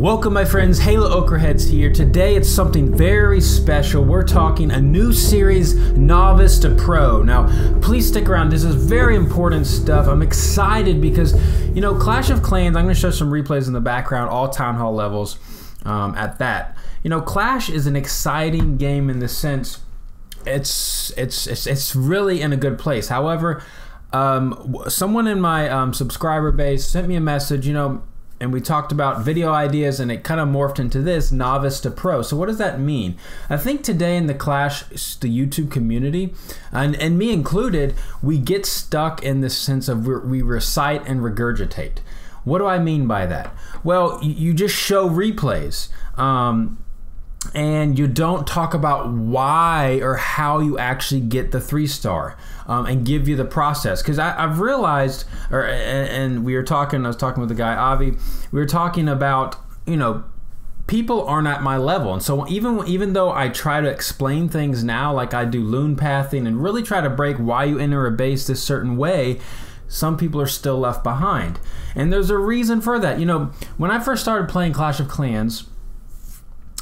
Welcome my friends, Halo Okraheads here. Today it's something very special. We're talking a new series, Novice to Pro. Now, please stick around. This is very important stuff. I'm excited because, you know, Clash of Clans, I'm going to show some replays in the background, all Town Hall levels at that. You know, Clash is an exciting game in the sense it's really in a good place. However, someone in my subscriber base sent me a message, you know, and we talked about video ideas, and it kind of morphed into this Novice to Pro. So what does that mean? I think today in the Clash, the YouTube community, and me included, we get stuck in the sense of we recite and regurgitate. What do I mean by that? Well, you just show replays. And you don't talk about why or how you actually get the 3-star and give you the process. Because I've realized, and we were talking, I was talking with the guy, Avi, we were talking about, you know, people aren't at my level. And so even though I try to explain things now, like I do loon pathing and really try to break why you enter a base this certain way, some people are still left behind. And there's a reason for that. You know, when I first started playing Clash of Clans,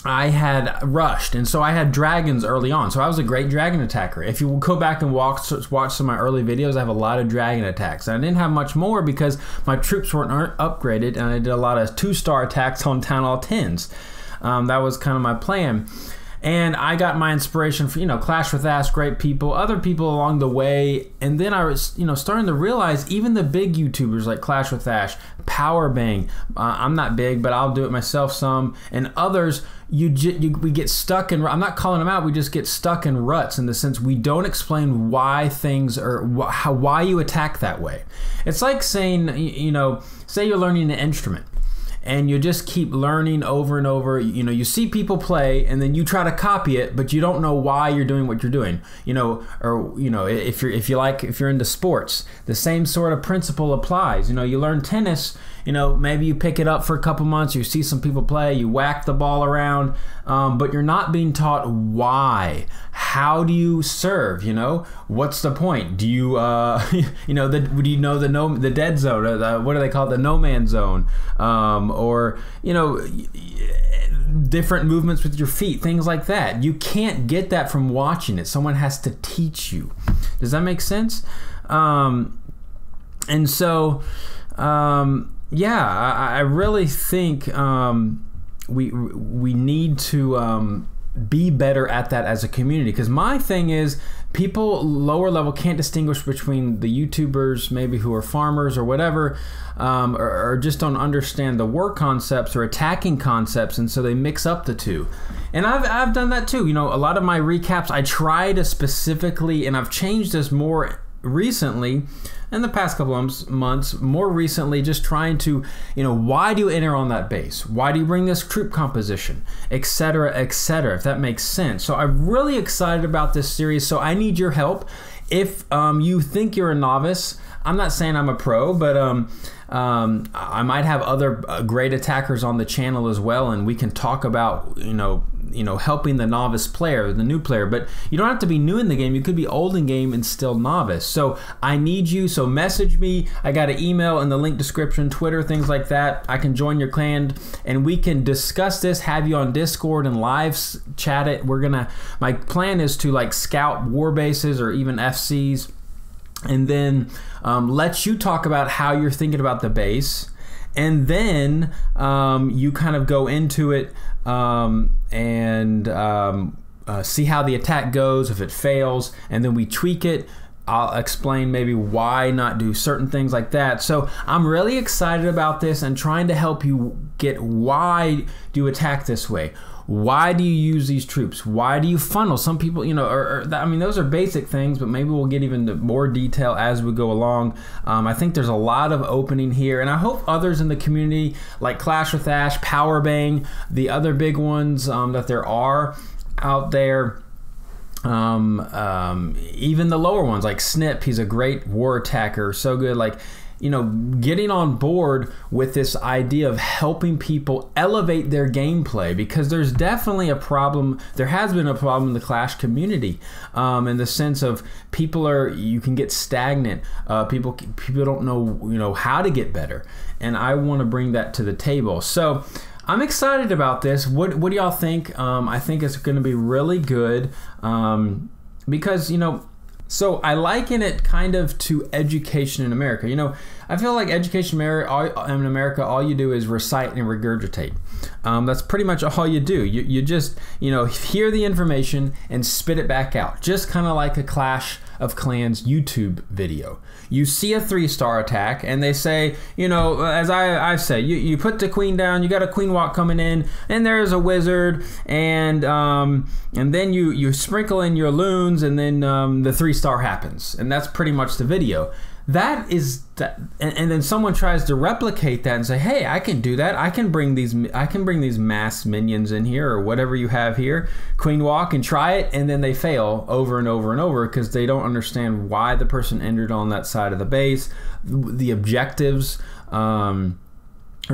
I had rushed, and so I had dragons early on, so I was a great dragon attacker. If you go back and watch some of my early videos, I have a lot of dragon attacks. And I didn't have much more because my troops weren't upgraded, and I did a lot of 2-star attacks on Town Hall 10s. That was kind of my plan. And I got my inspiration for, you know, Clash with Ash, great people, other people along the way. And then I was, you know, starting to realize even the big YouTubers like Clash with Ash, Power Bang, I'm not big, but I'll do it myself some, and others, we get stuck in, I'm not calling them out, we just get stuck in ruts in the sense we don't explain why things are, why you attack that way. It's like saying, you know, say you're learning an instrument, and you just keep learning over and over. You know, you see people play, and then you try to copy it, but you don't know why you're doing what you're doing. You know, or you know, if you're into sports, the same sort of principle applies. You know, you learn tennis. You know, maybe you pick it up for a couple months. You see some people play. You whack the ball around, but you're not being taught why. How do you serve? You know, what's the point? Do you, you know, do you know the dead zone? What do they call it? The no man's zone, or you know, different movements with your feet, things like that. You can't get that from watching it. Someone has to teach you. Does that make sense? And so, yeah, I really think we need to be better at that as a community, because my thing is people lower level can't distinguish between the YouTubers maybe who are farmers or whatever, or just don't understand the war concepts or attacking concepts, and so they mix up the two. And I've done that too. You know, a lot of my recaps I try to specifically, and I've changed this more recently in the past couple of months, more recently, just trying to, you know, why do you enter on that base? Why do you bring this troop composition, etc., etc., if that makes sense. So I'm really excited about this series, so I need your help. If you think you're a novice, I'm not saying I'm a pro, but I might have other great attackers on the channel as well, and we can talk about, you know, helping the novice player, the new player. But you don't have to be new in the game. You could be old in game and still novice. So I need you. So message me. I got an email in the link description, Twitter, things like that. I can join your clan, and we can discuss this. Have you on Discord and live chat it. My plan is to like scout war bases or even FCs, and then let you talk about how you're thinking about the base, and then you kind of go into it and see how the attack goes, if it fails, and then we tweak it. I'll explain maybe why not do certain things like that. So I'm really excited about this and trying to help you get why do you attack this way? Why do you use these troops? Why do you funnel? Some people, you know, I mean, those are basic things, but maybe we'll get even into more detail as we go along. I think there's a lot of opening here, and I hope others in the community, like Clash with Ash, Power Bang, the other big ones that there are out there, even the lower ones like Snip, he's a great war attacker, so good. Like, you know, getting on board with this idea of helping people elevate their gameplay, because there's definitely a problem. There has been a problem in the Clash community, in the sense of you can get stagnant. People don't know, how to get better, and I want to bring that to the table. So I'm excited about this. What do y'all think? I think it's going to be really good because, you know, so I liken it kind of to education in America. You know, I feel like education in America, all you do is recite and regurgitate. That's pretty much all you do. You just, you know, hear the information and spit it back out. Just kind of like a Clash of Clans YouTube video. You see a 3-star attack and they say, you know, as I say, you put the queen down, you got a queen walk coming in, and there's a wizard, and then you sprinkle in your loons, and then the 3-star happens, and that's pretty much the video. That is that, and then someone tries to replicate that and say, hey, I can do that. I can bring these mass minions in here, or whatever you have here, queen walk, and try it, and then they fail over and over and over because they don't understand why the person entered on that side of the base, the objectives, or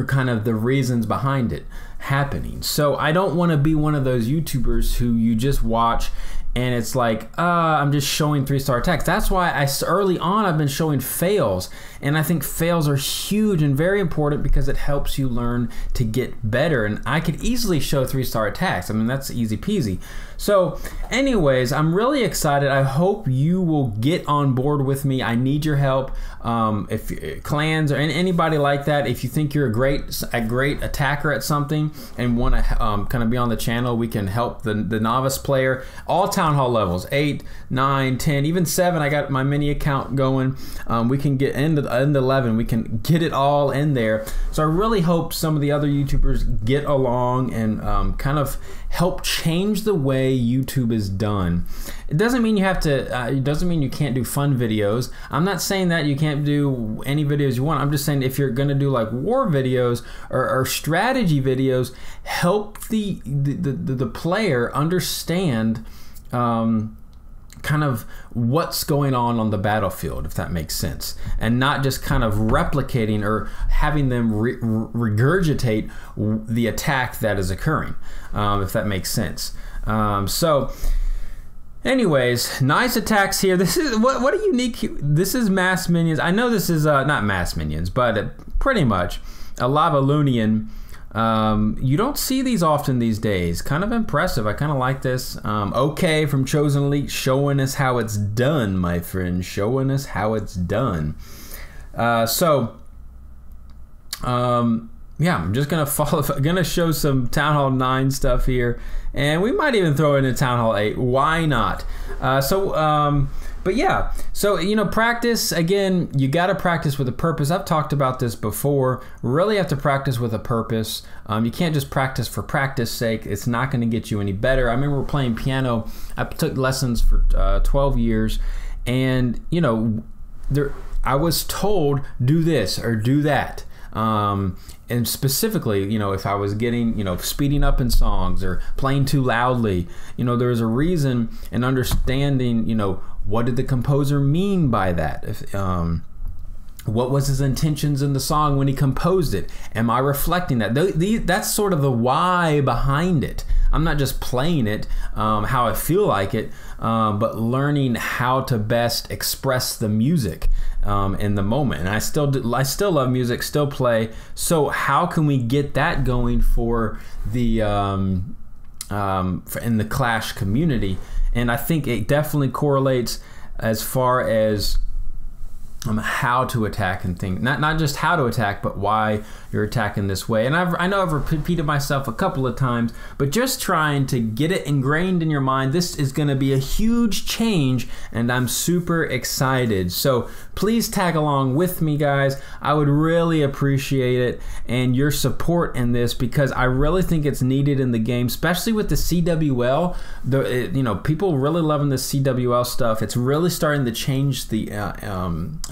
kind of the reasons behind it happening. So I don't want to be one of those YouTubers who you just watch and it's like, I'm just showing 3-star attacks. That's why early on I've been showing fails, and I think fails are huge and very important because it helps you learn to get better. And I could easily show 3-star attacks. I mean, that's easy peasy. So anyways, I'm really excited. I hope you will get on board with me. I need your help. If clans or anybody like that, if you think you're a great attacker at something and want to kind of be on the channel, we can help the novice player. All town hall levels, 8, 9, 10, even 7. I got my mini account going. We can get into 11. We can get it all in there. So I really hope some of the other YouTubers get along and kind of help change the way YouTube is done. It doesn't mean you have to, it doesn't mean you can't do fun videos. I'm not saying that you can't do any videos you want. I'm just saying if you're gonna do like war videos or strategy videos, help the player understand kind of what's going on the battlefield, if that makes sense, and not just kind of replicating or having them regurgitate the attack that is occurring, if that makes sense. So anyways, nice attacks here. This is what a unique, this is mass minions. I know this is not mass minions, but pretty much a Lavalunian. You don't see these often these days. Kind of impressive. I kind of like this. Okay, from Chosen Elite, showing us how it's done, my friend. Showing us how it's done. Yeah, I'm just gonna show some Town Hall 9 stuff here, and we might even throw in a Town Hall 8. Why not? But yeah, so you know, practice again. You got to practice with a purpose. I've talked about this before. Really have to practice with a purpose. You can't just practice for practice sake. It's not going to get you any better. I remember playing piano. I took lessons for 12 years, and you know, I was told do this or do that. And specifically, you know, if I was getting, you know, speeding up in songs or playing too loudly, you know, there was a reason and understanding, you know, what did the composer mean by that? What was his intentions in the song when he composed it? Am I reflecting that? That's sort of the why behind it. I'm not just playing it how I feel like it, but learning how to best express the music in the moment. And I still love music, still play. So how can we get that going for the in the Clash community? And I think it definitely correlates as far as how to attack and things. Not just how to attack, but why you're attacking this way. And I know I've repeated myself a couple of times, but just trying to get it ingrained in your mind. This is going to be a huge change, and I'm super excited. So please tag along with me, guys. I would really appreciate it and your support in this, because I really think it's needed in the game, especially with the CWL. You know, people really loving the CWL stuff. It's really starting to change the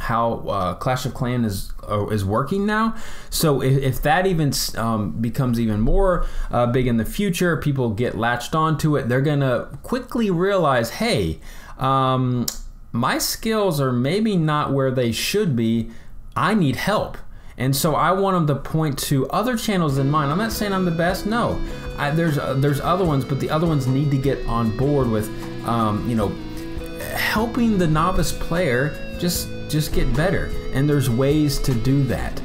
how Clash of Clans is working now. So if that even becomes even more big in the future, people get latched onto it, they're gonna quickly realize, hey, my skills are maybe not where they should be. I need help. And so I want them to point to other channels than mine. I'm not saying I'm the best. No, there's other ones, but the other ones need to get on board with, you know, helping the novice player just get better. And there's ways to do that.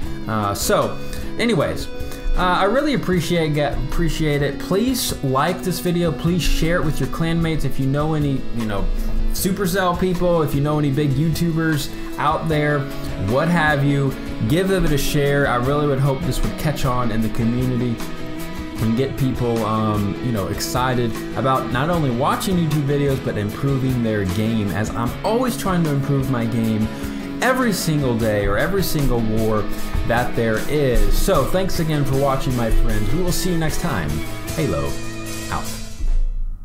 So anyways, I really appreciate it. Please like this video. Please share it with your clanmates. If you know any, Supercell people, if you know any big YouTubers out there, what have you, give it a share. I really would hope this would catch on in the community and get people, excited about not only watching YouTube videos, but improving their game, as I'm always trying to improve my game every single day or every single war that there is. So thanks again for watching, my friends. We will see you next time. Halo out.